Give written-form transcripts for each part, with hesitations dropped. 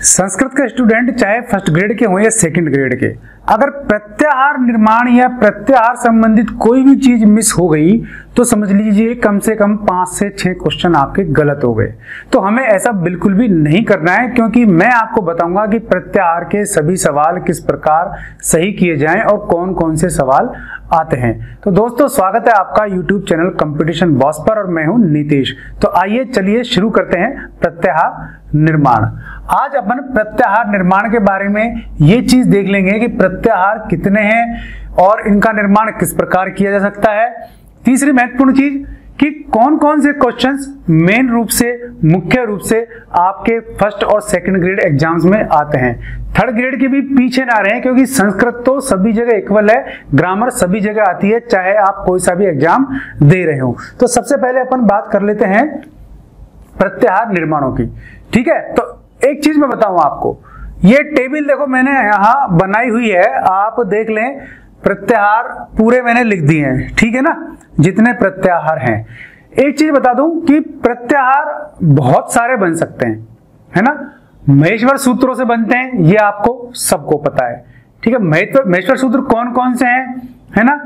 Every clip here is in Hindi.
संस्कृत के स्टूडेंट चाहे फर्स्ट ग्रेड के हों या सेकंड ग्रेड के, अगर प्रत्याहार निर्माण या प्रत्याहार संबंधित कोई भी चीज मिस हो गई तो समझ लीजिए कम से कम 5 से 6 क्वेश्चन आपके गलत हो गए। तो हमें ऐसा बिल्कुल भी नहीं करना है, क्योंकि मैं आपको बताऊंगा कि प्रत्याहार के सभी सवाल किस प्रकार सही किए जाएं और कौन कौन से सवाल आते हैं। तो दोस्तों, स्वागत है आपका YouTube चैनल कंपटीशन बॉस पर और मैं हूं नीतीश। तो आइए चलिए शुरू करते हैं प्रत्याहार निर्माण। आज अपन प्रत्याहार निर्माण के बारे में ये चीज देख लेंगे कि प्रत्याहार कितने हैं और इनका निर्माण किस प्रकार किया जा सकता है। तीसरी महत्वपूर्ण चीज कि कौन कौन से क्वेश्चंस मेन रूप से मुख्य रूप से आपके फर्स्ट और सेकंड ग्रेड एग्जाम्स में आते हैं। थर्ड ग्रेड के भी पीछे ना रहें, क्योंकि संस्कृत तो सभी जगह इक्वल है, ग्रामर सभी जगह आती है, चाहे आप कोई सा भी एग्जाम दे रहे हो। तो सबसे पहले अपन बात कर लेते हैं प्रत्याहार निर्माणों की। ठीक है, तो एक चीज मैं बताऊं आपको, ये टेबल देखो मैंने यहां बनाई हुई है, आप देख लें। प्रत्याहार पूरे मैंने लिख दिए हैं, ठीक है ना, जितने प्रत्याहार हैं। एक चीज बता दूं कि प्रत्याहार बहुत सारे बन सकते हैं, है ना। महेश्वर सूत्रों से बनते हैं, ये आपको सबको पता है, ठीक है। महेश्वर सूत्र कौन कौन से हैं, है ना।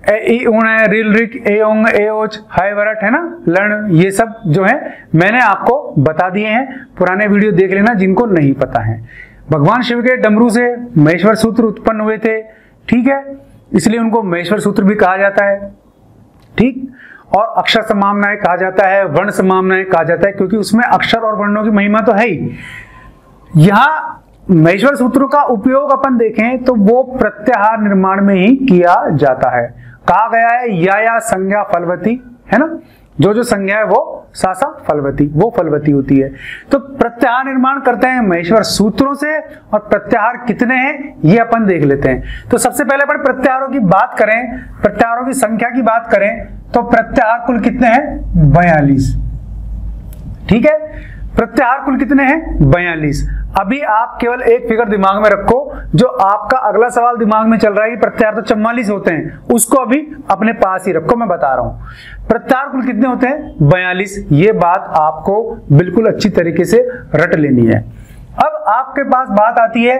रिल रिक एओंग एओच हाय वरट, है ना, लर्ण, ये सब जो है मैंने आपको बता दिए हैं। पुराने वीडियो देख लेना जिनको नहीं पता है। भगवान शिव के डमरू से महेश्वर सूत्र उत्पन्न हुए थे, ठीक है, इसलिए उनको महेश्वर सूत्र भी कहा जाता है, ठीक। और अक्षर समामनाएं कहा जाता है, वर्ण समामनाएं कहा जाता है, क्योंकि उसमें अक्षर और वर्णों की महिमा तो है ही। यहां महेश्वर सूत्रों का उपयोग अपन देखें तो वो प्रत्याहार निर्माण में ही किया जाता है। कहा गया है या संज्ञा फलवती, है ना, जो संज्ञा है वो सा फलवती, वो फलवती होती है। तो प्रत्याहार निर्माण करते हैं महेश्वर सूत्रों से, और प्रत्याहार कितने हैं ये अपन देख लेते हैं। तो सबसे पहले अपन प्रत्याहारों की बात करें, प्रत्याहारों की संख्या की बात करें तो प्रत्याहार कुल कितने हैं, 42, ठीक है। प्रत्याहार कुल कितने हैं, 42। अभी आप केवल एक फिगर दिमाग में रखो, जो आपका अगला सवाल दिमाग में चल रहा है कि प्रत्याहार तो 44 होते हैं, उसको अभी अपने पास ही रखो, मैं बता रहा हूं। प्रत्याहार कुल कितने होते हैं, 42। ये बात आपको बिल्कुल अच्छी तरीके से रट लेनी है। अब आपके पास बात आती है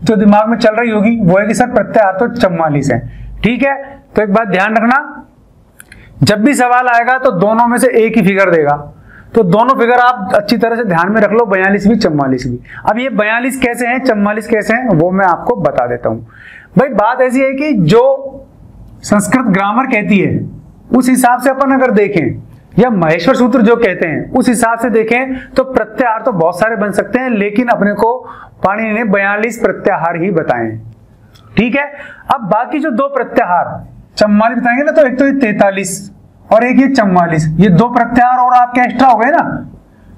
जो दिमाग में चल रही होगी, वो है कि सर प्रत्याहार तो 44 है, ठीक है। तो एक बात ध्यान रखना, जब भी सवाल आएगा तो दोनों में से एक ही फिगर देगा, तो दोनों फिगर आप अच्छी तरह से ध्यान में रख लो, 42 भी 44 भी। अब ये 42 कैसे हैं, 44 कैसे हैं, वो मैं आपको बता देता हूं। भाई बात ऐसी है कि जो संस्कृत ग्रामर कहती है उस हिसाब से अपन अगर देखें, या महेश्वर सूत्र जो कहते हैं उस हिसाब से देखें, तो प्रत्याहार तो बहुत सारे बन सकते हैं, लेकिन अपने को पाणिनि ने 42 प्रत्याहार ही बताए, ठीक है। अब बाकी जो 2 प्रत्याहार 44 बताएंगे ना, तो एक तो ये 43 और एक ये 44, ये 2 प्रत्याहार और आपके एक्स्ट्रा हो गए ना।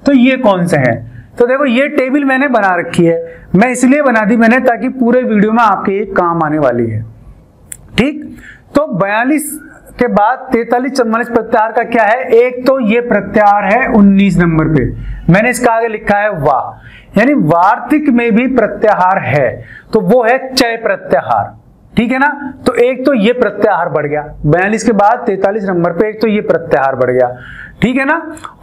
तो ये कौन से हैं, तो देखो ये टेबल मैंने बना रखी है, मैं इसलिए बना दी मैंने ताकि पूरे वीडियो में आपके ये काम आने वाली है, ठीक। तो 42 के बाद 43 44 प्रत्याहार का क्या है, एक तो ये प्रत्याहार है 19 नंबर पे, मैंने इसका आगे लिखा है वा, यानी वार्तिक में भी प्रत्याहार है, तो वो है चय प्रत्याहार, ठीक है ना। तो एक तो ये प्रत्याहार बढ़ गया 42 के बाद 43 नंबर पे, एक तो ये प्रत्याहार बढ़ गया, ठीक है ना।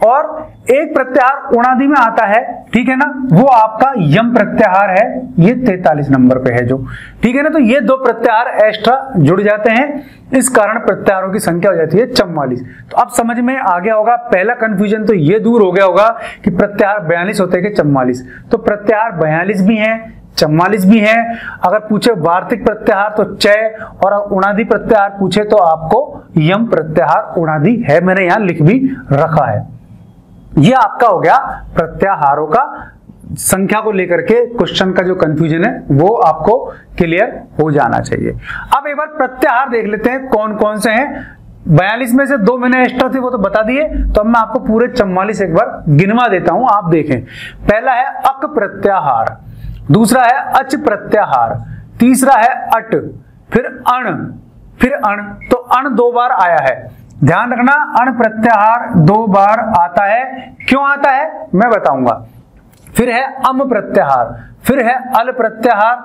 और एक प्रत्याहार उणादि में आता है, ठीक है ना, वो आपका यम प्रत्याहार है, ये 43 नंबर पे है जो, ठीक है ना। तो ये 2 प्रत्याहार एक्स्ट्रा जुड़ जाते हैं, इस कारण प्रत्याहारों की संख्या हो जाती है 44। तो अब समझ में आ गया होगा, पहला कंफ्यूजन तो ये दूर हो गया होगा कि प्रत्याहार 42 होते हैं कि 44। तो प्रत्याहार 42 भी हैं, 44 भी है। अगर पूछे वार्तिक प्रत्याहार तो चय, और उणादि प्रत्याहार पूछे तो आपको यम प्रत्याहार उणादि है, मैंने यहां लिख भी रखा है। यह आपका हो गया प्रत्याहारों का संख्या को लेकर के क्वेश्चन का जो कंफ्यूजन है वो आपको क्लियर हो जाना चाहिए। अब एक बार प्रत्याहार देख लेते हैं कौन कौन से हैं। 42 में से 2 मैंने एक्स्ट्रा थे वो तो बता दिए, तो अब मैं आपको पूरे 44 एक बार गिनवा देता हूं, आप देखें। पहला है अक प्रत्याहार, दूसरा है अच प्रत्याहार, तीसरा है अट, फिर अण, तो अण 2 बार आया है, ध्यान रखना। अण प्रत्याहार 2 बार आता है, क्यों आता है मैं बताऊंगा। फिर है अम प्रत्याहार, फिर है अल प्रत्याहार,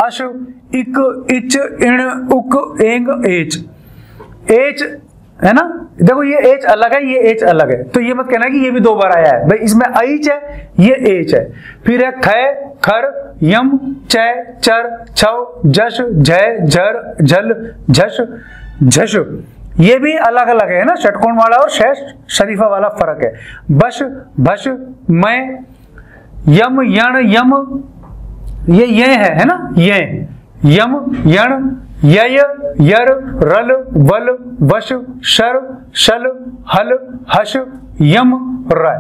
अश, इक, इच, इण, उक, एंग, एच, एच है ना, देखो ये एच अलग है, ये एच अलग है, तो ये मत कहना कि ये भी 2 बार आया है भाई, इसमें ऐच है, ये एच है। फिर है खय, खर, यम, चय, चर, छव, जश, जय, झर, झल, झश, झश, ये भी अलग अलग है ना, षटकोण वाला और शेष शरीफा वाला फर्क है। बश, भश, मैं, यम, यण, यम, ये है ना, ये यम, यण, यय, यर, रल, वल, वश, शर, शल, हल, हश, यम, र,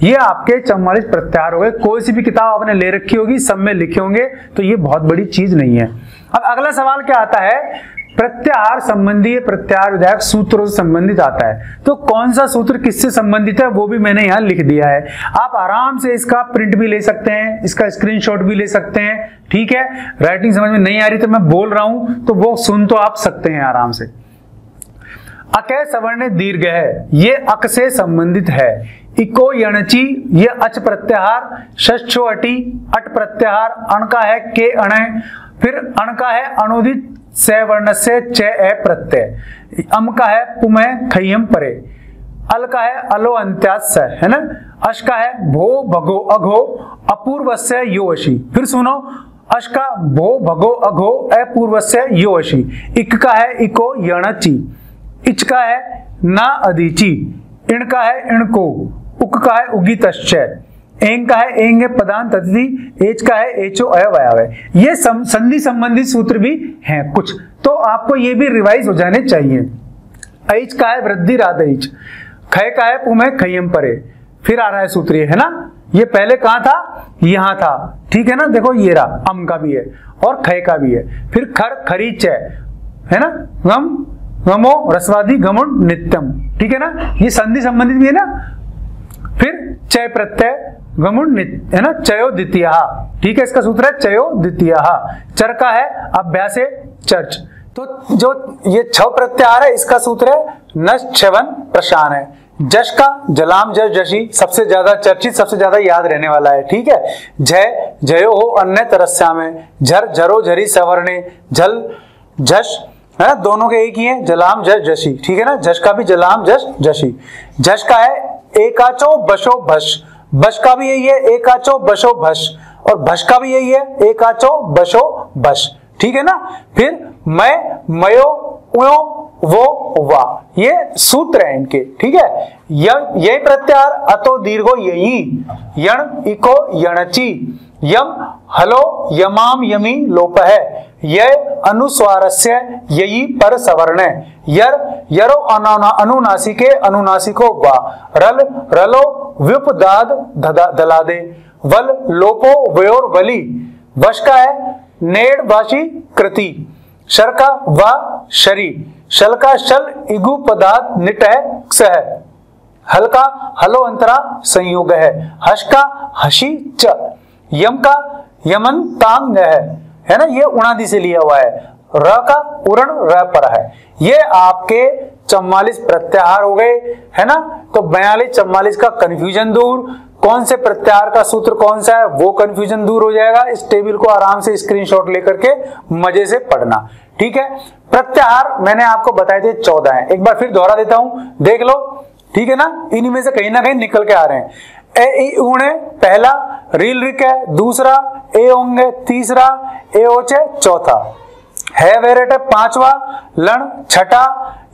ये आपके 44 प्रत्याहार हो गए। कोई सी भी किताब आपने ले रखी होगी, सब में लिखे होंगे, तो ये बहुत बड़ी चीज नहीं है। अब अगला सवाल क्या आता है, प्रत्याहार संबंधी, प्रत्याहार विधायक सूत्रों से संबंधित आता है। तो कौन सा सूत्र किससे संबंधित है वो भी मैंने यहां लिख दिया है। आप आराम से इसका प्रिंट भी ले सकते हैं, इसका स्क्रीनशॉट भी ले सकते हैं, ठीक है। राइटिंग समझ में नहीं आ रही तो मैं बोल रहा हूं तो वो सुन तो आप सकते हैं आराम से। अकय सवर्ण दीर्घ है, ये अक से संबंधित है। इको यणची, ये अच प्रत्याहार। षष्ठो अटी, अट प्रत्याहार। अण का है के अण, फिर अण का है अनुदित से वर्ण से च ए प्रत्यय। अम का है पुमय खयम परे। अल का है अलो अंत्यास है ना। अश का है भो भगो अघो अपूर्वस्य योवशी। फिर सुनो, अश का भो भगो अघो अपूर्वस्य योवशी। इक का है इको यणची। इच का है ना अदीची। इण का है इणको। उक का है उगितश्चय। एंग का है एंग पदांत अतिथि। एच का है एचो अयवय। ये संधि संबंधित सूत्र भी हैं कुछ, तो आपको ये भी रिवाइज हो जाने चाहिए। ऐच का है वृद्धि राधैच। खय का है पुमय खयम परे। फिर आ रहा है सूत्र ये है ना, ये पहले कहां था, यहां था, ठीक है ना। देखो ये रहा, अम का भी है और खय का भी है। फिर खर खरी चय है ना। गम गमो रसवादी गमुण नित्यम, ठीक है ना। ये संधि संबंधित भी है ना। फिर चय प्रत्यय गमुण है ना, चयो द्वितीय, ठीक है। इसका सूत्र है चयो द्वितीय। चर का है अभ्यास चर्च। तो जो ये 6 प्रत्याहार है, इसका सूत्र है नश छवन प्रशान है। जश का जलाम जश जशी, सबसे ज्यादा चर्चित, सबसे ज्यादा याद रहने वाला है, ठीक है। जय जयो हो अन्य तरस्या में। झर झरो झरी सवर्णे। झल झश है ना, दोनों के एक ही है, जलाम जश जशी, ठीक है ना। झश का भी जलाम जश जशी। झश का है एकाचो बशो भश। बश का भी यही है, एकाचो बशो भश। और भश का भी यही है, एकाचो बशो भश, ठीक है ना। फिर मैं मयो उयो वो वा, ये सूत्र है इनके, ठीक है। यही प्रत्याहार अतो दीर्घो यही। यण इको यणची। यम हलो यमाम यमी लोप है। यह अनुस्वारस्य यही पर सवर्ण। यर यरो अनुनासिके अनुनासिको वा। रल रलो व्युपदाद दलादे। वल लोपो वयोर वली। वश का है नेड़ वाशी कृति। शर का वा शरी। शल का शल इगु पदार्थ निट है सह। हल का हलो अंतरा संयोग है। हश का हशी च। यम का यमन तांग है ना, ये उणादि से लिया हुआ है। र का उरण र पर है। ये आपके 44 प्रत्याहार हो गए है ना। तो 42 44 का कंफ्यूजन दूर, कौन से प्रत्याहार का सूत्र कौन सा है वो कंफ्यूजन दूर हो जाएगा। इस टेबल को आराम से स्क्रीनशॉट लेकर के मजे से पढ़ना, ठीक है। प्रत्याहार मैंने आपको बताए थे 14 है, एक बार फिर दोहरा देता हूं, देख लो, ठीक है ना। इन्हीं में से कहीं ना कहीं निकल के आ रहे हैं। ए ई ऊणे पहला, रील रिक है दूसरा, ए ओंगे तीसरा, ए ओचे चौथा, है वेरेट पांचवा, लण छठा,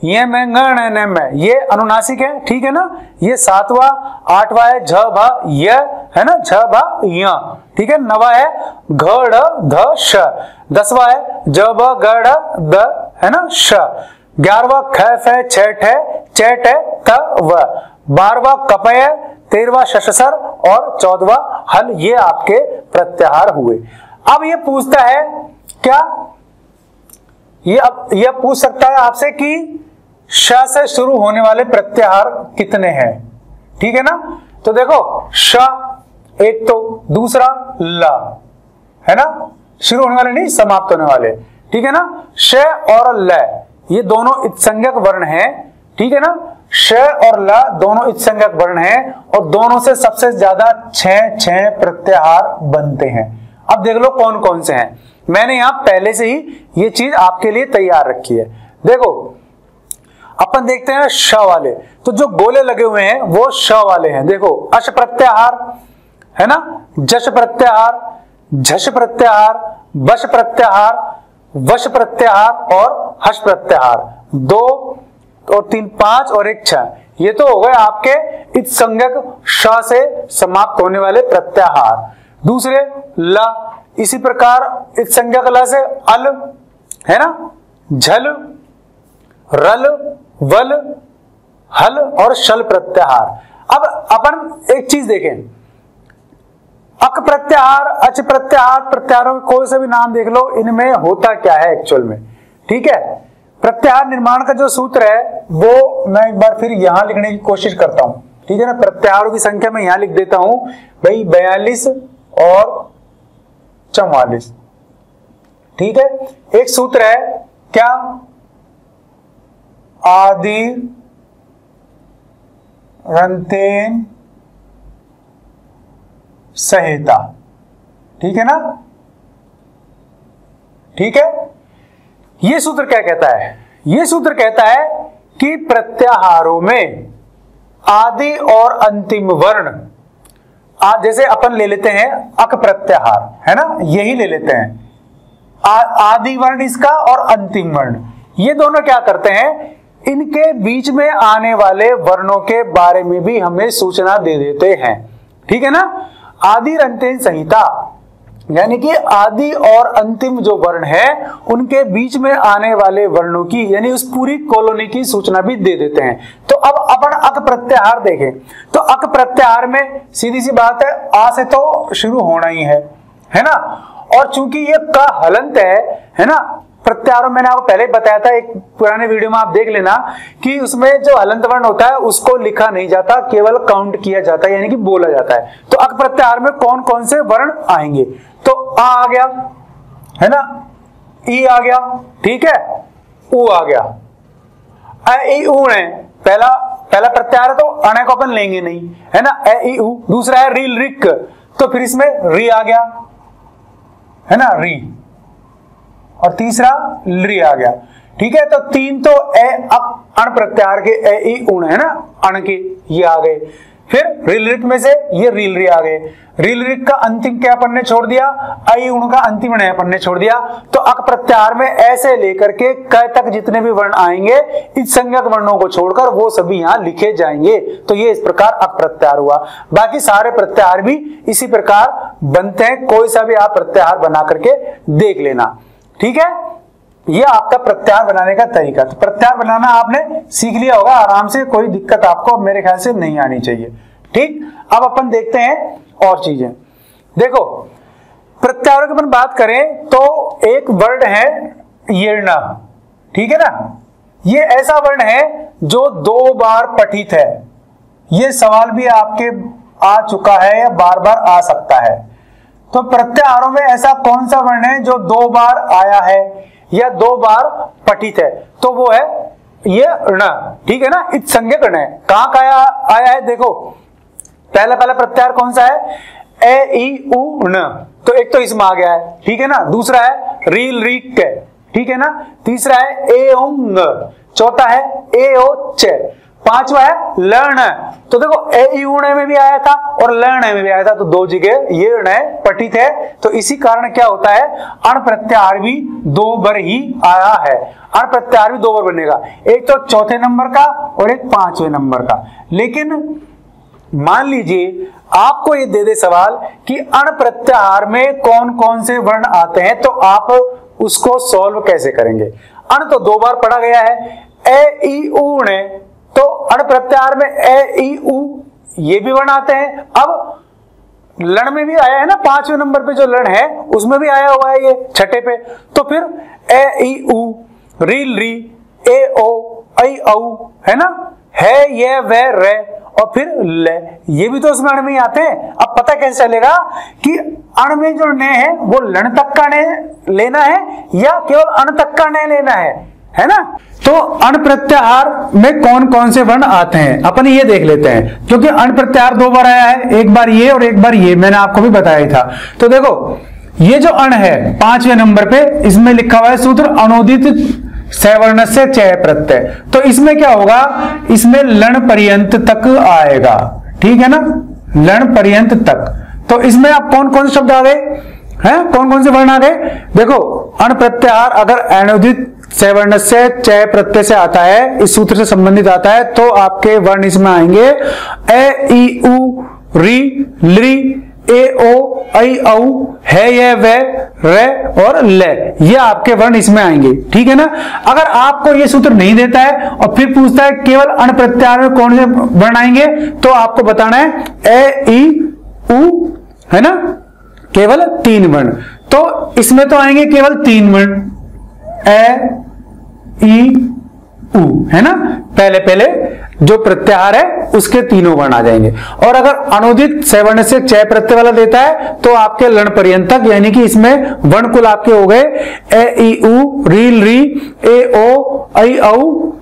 ये में गण में ये अनुनासिक है, ठीक है ना। ये 7वां, 8वां है झ भा य है ना, झ भा य, ठीक है। 9वां है घ ढ ध श। 10वां है ज ब ग ढ द है ना श। 11वां ख फ छ ठ च ट त व। 12वां कपय, 13वां शशसर और 14वां हल। ये आपके प्रत्याहार हुए। अब ये पूछता है क्या, ये पूछ सकता है आपसे कि श से शुरू होने वाले प्रत्याहार कितने हैं, ठीक है ना। तो देखो श एक, तो दूसरा ला है ना, शुरू होने वाले नहीं समाप्त होने वाले, ठीक है ना। श और ल ये दोनों इत्संज्ञक वर्ण हैं, ठीक है ना। श और ल दोनों इत्संज्ञक वर्ण हैं और दोनों से सबसे ज्यादा 6 प्रत्याहार बनते हैं। अब देख लो कौन कौन से हैं। मैंने यहां पहले से ही ये चीज आपके लिए तैयार रखी है। देखो अपन देखते हैं श वाले, तो जो गोले लगे हुए हैं वो श वाले हैं। देखो अश प्रत्याहार है ना, जश प्रत्याहार, झश प्रत्याहार, बश प्रत्याहार, वश प्रत्याहार और हश प्रत्याहार। 2 और 3 5 और 1 6, ये तो हो गए आपके इत संज्ञक श से समाप्त होने वाले प्रत्याहार। दूसरे ल, इसी प्रकार इत संज्ञक ल से अल है ना, झल, रल, वल, हल और शल प्रत्याहार। अब अपन एक चीज देखें, अक प्रत्याहार, अच प्रत्याहार, प्रत्याहारों में कोई सा भी नाम देख लो, इनमें होता क्या है एक्चुअल में। ठीक है, प्रत्याहार निर्माण का जो सूत्र है वो मैं एक बार फिर यहां लिखने की कोशिश करता हूं। ठीक है ना, प्रत्याहारों की संख्या मैं यहां लिख देता हूं भाई 42 और 44। ठीक है, एक सूत्र है क्या, आदि रंतेन संहिता। ठीक है ना, ठीक है। ये सूत्र क्या कहता है, ये सूत्र कहता है कि प्रत्याहारों में आदि और अंतिम वर्ण, जैसे अपन ले लेते हैं अक प्रत्याहार है ना, यही ले लेते हैं, आदि वर्ण इसका और अंतिम वर्ण, ये दोनों क्या करते हैं, इनके बीच में आने वाले वर्णों के बारे में भी हमें सूचना दे देते हैं। ठीक है ना, आदि रंतेन संहिता यानी कि आदि और अंतिम जो वर्ण है उनके बीच में आने वाले वर्णों की यानी उस पूरी कॉलोनी की सूचना भी दे देते हैं। तो अब अपन अक प्रत्याहार देखें, तो अक प्रत्याहार में सीधी सी बात है, आ से तो शुरू होना ही है ना, और चूंकि ये का हलंत है ना, प्रत्याहारों मैंने आपको पहले बताया था, एक पुराने वीडियो में आप देख लेना कि उसमें जो हलंत वर्ण होता है उसको लिखा नहीं जाता, केवल काउंट किया जाता है यानी कि बोला जाता है। तो अक प्रत्याहार में कौन कौन से वर्ण आएंगे, तो आ गया है ना, ई आ गया, ठीक है, उ आ गया, ए ई उ है, पहला प्रत्याहार है तो अणे को अपन लेंगे नहीं है ना, ए ई उ। दूसरा है रील रिक, तो फिर इसमें री आ गया है ना, री, और तीसरा ली आ गया। ठीक है, तो 3 तो अण प्रत्याहार के ए ई उण है ना, अण के ये आ गए। फिर रील रिक में से ये रील री आ गए, रील रिक का अंतिम क्या अपन ने छोड़ दिया, आई उण का अंतिम ने अपन ने छोड़ दिया। तो अक प्रत्याहार में ऐसे लेकर के क तक जितने भी वर्ण आएंगे इस संज्ञक वर्णों को छोड़कर वो सभी यहां लिखे जाएंगे। तो ये इस प्रकार अक प्रत्याहार हुआ। बाकी सारे प्रत्याहार भी इसी प्रकार बनते हैं, कोई सा भी आप प्रत्याहार बना करके देख लेना। ठीक है, ये आपका प्रत्याहार बनाने का तरीका। तो प्रत्याहार बनाना आपने सीख लिया होगा आराम से, कोई दिक्कत आपको मेरे ख्याल से नहीं आनी चाहिए। ठीक, अब अपन देखते हैं और चीजें। देखो प्रत्याहारों की अपन बात करें तो एक वर्ण है यीर्ण, ठीक है ना, ये ऐसा वर्ण है जो 2 बार पठित है। ये सवाल भी आपके आ चुका है या बार बार आ सकता है। तो प्रत्याहारों में ऐसा कौन सा वर्ण है जो 2 बार आया है या 2 बार पठित है, तो वो है ये ण। ठीक है ना, इत संज्ञक ण है। कहां का आया है, देखो पहला प्रत्याहार कौन सा है, ए ई उ ण, तो एक तो इसमें आ गया है। ठीक है ना, दूसरा है रील रीक, ठीक है ना, तीसरा है ए उंग, चौथा है ए ओ च, पांचवा है लर्ण। तो देखो ए ई उण में भी आया था और लर्ण में भी आया था, तो 2 जगह ये ण पठित है। तो इसी कारण क्या होता है, अण प्रत्याहार भी 2 बार ही आया है। अण प्रत्याहार भी 2 बार बनेगा, एक तो चौथे नंबर का और एक 5वें नंबर का। लेकिन मान लीजिए आपको ये दे दे सवाल कि अण प्रत्याहार में कौन कौन से वर्ण आते हैं, तो आप उसको सॉल्व कैसे करेंगे। अण तो 2 बार पढ़ा गया है, ए ई उ ण, तो अण प्रत्याहार में ए ई उ ये भी वर्ण आते हैं। अब लण में भी आया है ना, 5वें नंबर पे जो लण है उसमें भी आया हुआ है ये 6ठे पे। तो फिर ए ई उ, रील री, ए ओ ऐ औ है ना, है ये वे रे और फिर ले, ये भी तो उसमें अण में ही आते हैं। अब पता कैसे चलेगा कि अण में जो ने है वो लण तक का ने लेना है या केवल अण तक का ने लेना है ना। तो अण प्रत्याहार में कौन कौन से वर्ण आते हैं अपन ये देख लेते हैं, क्योंकि अण प्रत्याहार 2 बार आया है, एक बार ये और एक बार ये, मैंने आपको भी बताया था। तो देखो ये जो अण है 5वें नंबर पे, इसमें लिखा हुआ है सूत्र अनोदित सवर्ण से चय प्रत्यय, तो इसमें क्या होगा, इसमें लण पर्यंत तक आएगा, ठीक है ना, लण पर्यंत तक। तो इसमें आप कौन कौन से शब्द आ गए हैं, कौन कौन से वर्ण आ गए, देखो अण प्रत्याहार अगर अनवधित सवर्ण से चय प्रत्यय से आता है, इस सूत्र से संबंधित आता है, तो आपके वर्ण इसमें आएंगे ए ई उ री लृ ए ओ ऐ औ है ये वे रे और ले, ये आपके वर्ण इसमें आएंगे, ठीक है ना। अगर आपको ये सूत्र नहीं देता है और फिर पूछता है केवल अण प्रत्याहार में कौन से वर्ण आएंगे, तो आपको बताना है ए ई उ, है ना, केवल 3 वर्ण। तो इसमें तो आएंगे केवल 3 वर्ण, ए ई उ, है ना, पहले पहले जो प्रत्याहार है उसके तीनों वर्ण आ जाएंगे। और अगर अनुदित सवर्ण से चय प्रत्यय वाला देता है तो आपके लण पर्यंत तक, यानी कि इसमें वर्ण कुल आपके हो गए ए ई उ री लृ ए ओ ऐ औ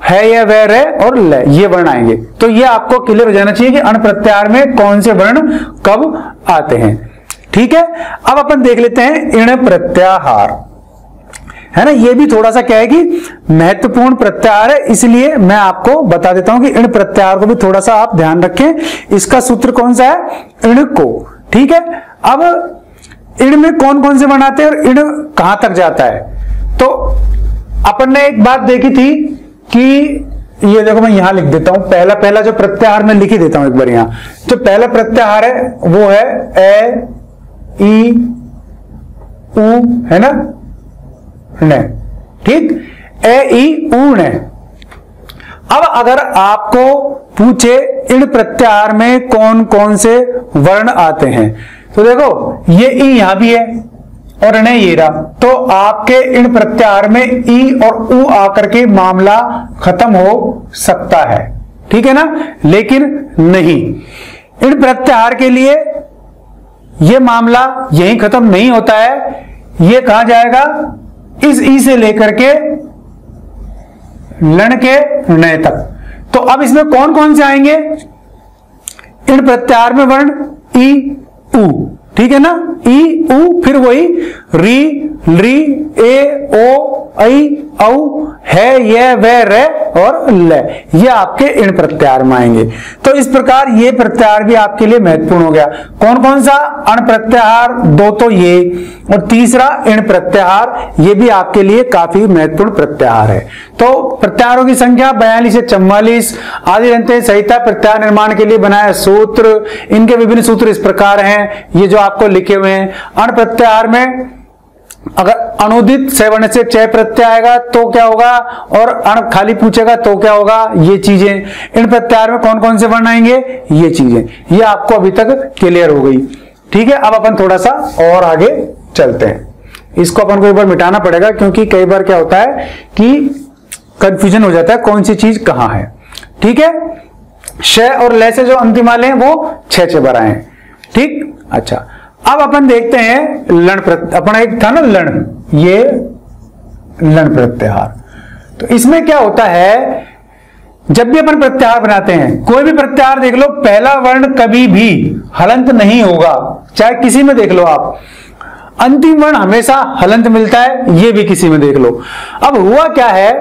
है ये वे रे और ले, ये वर्ण आएंगे। तो ये आपको क्लियर हो जाना चाहिए कि अण प्रत्याहार में कौन से वर्ण कब आते हैं, ठीक है। अब अपन देख लेते हैं इण प्रत्याहार, है ना, ये भी थोड़ा सा क्या है कि महत्वपूर्ण प्रत्याहार है, इसलिए मैं आपको बता देता हूं कि इण प्रत्याहार को भी थोड़ा सा आप ध्यान रखें। इसका सूत्र कौन सा है, इण को, ठीक है। अब इण में कौन कौन से वर्ण आते हैं और इण कहां तक जाता है, तो अपन ने एक बात देखी थी कि ये देखो मैं यहां लिख देता हूं, पहला पहला जो प्रत्याहार मैं लिख ही देता हूं एक बार। यहां जो पहला प्रत्याहार है वो है ए ई उ, है ना, ने, ठीक, ए ई उ ने। अब अगर आपको पूछे इण प्रत्याहार में कौन कौन से वर्ण आते हैं, तो देखो ये ई यहां भी है और ने ये रहा, तो आपके इण प्रत्याहार में ई और उ आकर के मामला खत्म हो सकता है, ठीक है ना। लेकिन नहीं, इण प्रत्याहार के लिए यह मामला यही खत्म नहीं होता है, यह कहां जाएगा, इस ई से लेकर के लण के नए तक। तो अब इसमें कौन कौन से आएंगे, इण प्रत्याहार में वर्ण ई उ, ठीक है ना, ई उ, फिर वही री लृ ए ओ ऐ औ है ये वे रे और ले, ये आपके इण प्रत्याहार में आएंगे। तो इस प्रकार ये प्रत्याहार भी आपके लिए महत्वपूर्ण हो गया। कौन कौन सा, अण प्रत्याहार 2 तो ये, और तीसरा इण प्रत्याहार, ये भी आपके लिए काफी महत्वपूर्ण प्रत्याहार है। तो प्रत्याहारों की संख्या 42 से 44, आदिरंत्य संहिता प्रत्याहार निर्माण के लिए बनाया सूत्र, इनके विभिन्न सूत्र इस प्रकार हैं, ये जो आपको लिखे हुए हैं। अण प्रत्याहार में अगर अनुदित सवर्ण से चय प्रत्यय आएगा तो क्या होगा, और अण खाली पूछेगा तो क्या होगा, ये चीजें। इण प्रत्याहार में कौन कौन से वर्ण आएंगे, ये चीजें, ये आपको अभी तक क्लियर हो गई, ठीक है। अब अपन थोड़ा सा और आगे चलते हैं, इसको अपन को एक बार मिटाना पड़ेगा, क्योंकि कई बार क्या होता है कि कंफ्यूजन हो जाता है कौन सी चीज कहां है, ठीक है। श और ल से जो अंतिम वाले हैं वो 6 बार आए, ठीक। अच्छा, अब अपन देखते हैं लण अपना एक था ना लण, ये लण प्रत्याहार। तो इसमें क्या होता है, जब भी अपन प्रत्याहार बनाते हैं, कोई भी प्रत्याहार देख लो, पहला वर्ण कभी भी हलंत नहीं होगा, चाहे किसी में देख लो आप, अंतिम वर्ण हमेशा हलंत मिलता है, ये भी किसी में देख लो। अब हुआ क्या है,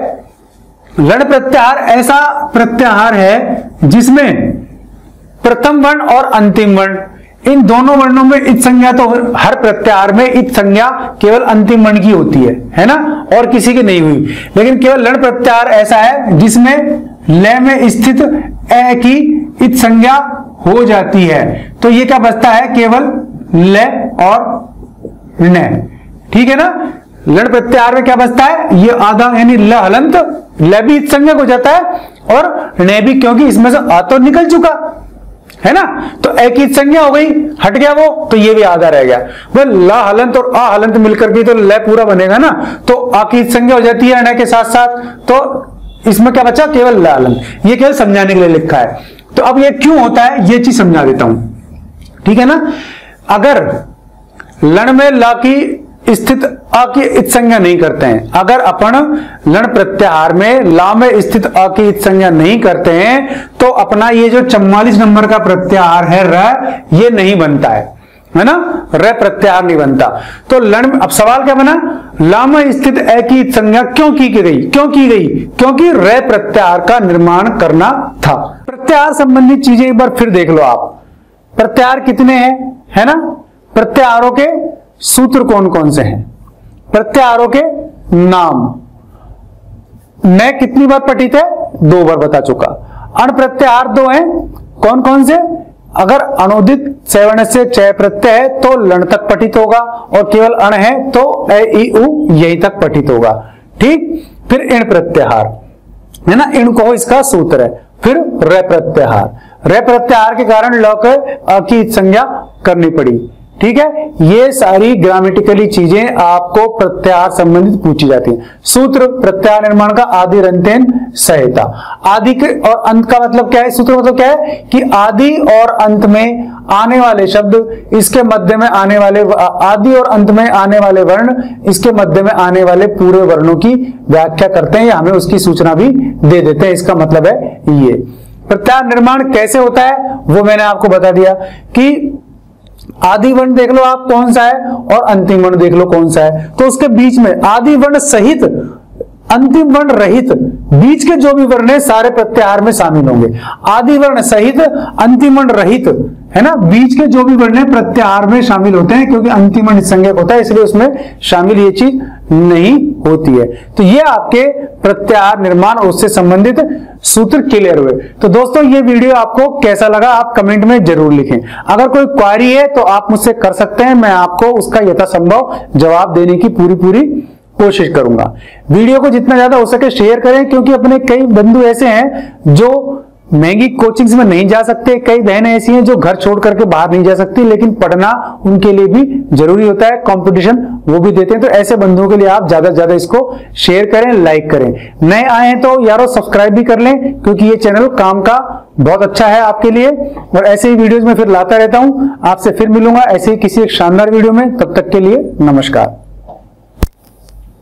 लण प्रत्याहार ऐसा प्रत्याहार है जिसमें प्रथम वर्ण और अंतिम वर्ण, इन दोनों वर्णों में इत संज्ञा, तो हर प्रत्याहार में इत संज्ञा केवल अंतिम वर्ण की होती है ना, और किसी की नहीं हुई। लेकिन केवल लण प्रत्याहार ऐसा है जिसमें ल में स्थित ए की इत संज्ञा हो जाती है, तो ये क्या बचता है, केवल ल और न, ठीक है ना। लण प्रत्याहार में क्या बचता है, ये आधा यानी ल हलंत, ल भी इत संज्ञक हो जाता है और न भी, क्योंकि इसमें से आ तो निकल चुका है ना, तो एक ही संज्ञा हो गई, हट गया वो, तो ये भी आधा रह गया। वह ला हलंत और आ हलंत मिलकर के तो ल पूरा बनेगा ना, तो आ की संज्ञा हो जाती है न के साथ साथ, तो इसमें क्या बचा, केवल ला हलंत। ये केवल समझाने के लिए लिखा है। तो अब ये क्यों होता है, ये चीज समझा देता हूं, ठीक है ना। अगर लण में ला की स्थित अ की इत संज्ञा नहीं करते हैं, अगर अपन लण प्रत्याहार में ला में स्थित अ की इत संज्ञा नहीं करते हैं, तो अपना ये जो 44 नंबर का प्रत्याहार है र, ये नहीं बनता है है ना, रे प्रत्याहार नहीं बनता। तो लण, अब सवाल क्या बना, लाम स्थित ए की संज्ञा क्यों की गई, क्योंकि रे प्रत्याहार का निर्माण करना था। प्रत्याहार संबंधित चीजें एक बार फिर देख लो आप। प्रत्याहार कितने हैं, है ना, प्रत्याहारों के सूत्र कौन कौन से हैं, प्रत्याहारों के नाम मैं कितनी बार पठित है, 2 बार बता चुका। अण प्रत्याहार 2 हैं, कौन कौन से, अगर अनुदित सवर्ण से चय प्रत्यय है तो लण तक पठित होगा, और केवल अण है तो ए ई उ यही तक पठित होगा। ठीक, फिर इण प्रत्याहार है ना, इण को इसका सूत्र है। फिर रे प्रत्याहार, रे प्रत्याहार के कारण लौक की संज्ञा करनी पड़ी। ठीक है, ये सारी ग्रामेटिकली चीजें आपको प्रत्याहार संबंधित पूछी जाती हैं। सूत्र प्रत्याहार निर्माण का आदि रंतेन संहिता, आदि के और अंत का मतलब क्या है, सूत्र मतलब क्या है कि आदि और अंत में आने वाले शब्द, इसके मध्य में आने वाले, आदि और अंत में आने वाले वर्ण, इसके मध्य में आने वाले पूरे वर्णों की व्याख्या करते हैं या हमें उसकी सूचना भी दे देते हैं। इसका मतलब है ये प्रत्याहार निर्माण कैसे होता है वो मैंने आपको बता दिया कि आदि वर्ण देख लो आप कौन सा है और अंतिम वर्ण देख लो कौन सा है। तो उसके बीच में आदि वर्ण सहित अंतिम वर्ण रहित बीच के जो भी वर्ण है सारे प्रत्याहार में शामिल होंगे। आदि वर्ण सहित अंतिम वर्ण रहित, है ना, बीच के जो भी वर्ण है प्रत्याहार में शामिल होते हैं, क्योंकि अंतिम वर्ण संज्ञक होता है इसलिए उसमें शामिल ये चीज नहीं होती है। तो ये आपके प्रत्याहार निर्माण और उससे संबंधित सूत्र क्लियर हुए। तो दोस्तों ये वीडियो आपको कैसा लगा आप कमेंट में जरूर लिखें। अगर कोई क्वेरी है तो आप मुझसे कर सकते हैं, मैं आपको उसका यथासंभव जवाब देने की पूरी कोशिश करूंगा। वीडियो को जितना ज्यादा हो सके शेयर करें, क्योंकि अपने कई बंधु ऐसे हैं जो महंगी कोचिंग्स में नहीं जा सकते, कई बहनें ऐसी हैं जो घर छोड़ करके बाहर नहीं जा सकती, लेकिन पढ़ना उनके लिए भी जरूरी होता है, कंपटीशन वो भी देते हैं। तो ऐसे बंधुओं के लिए आप ज्यादा से ज्यादा इसको शेयर करें, लाइक करें। नए आए हैं तो यारो सब्सक्राइब भी कर लें, क्योंकि ये चैनल काम का बहुत अच्छा है आपके लिए, और ऐसे ही वीडियोज में फिर लाता रहता हूं। आपसे फिर मिलूंगा ऐसे ही किसी एक शानदार वीडियो में, तब तक के लिए नमस्कार।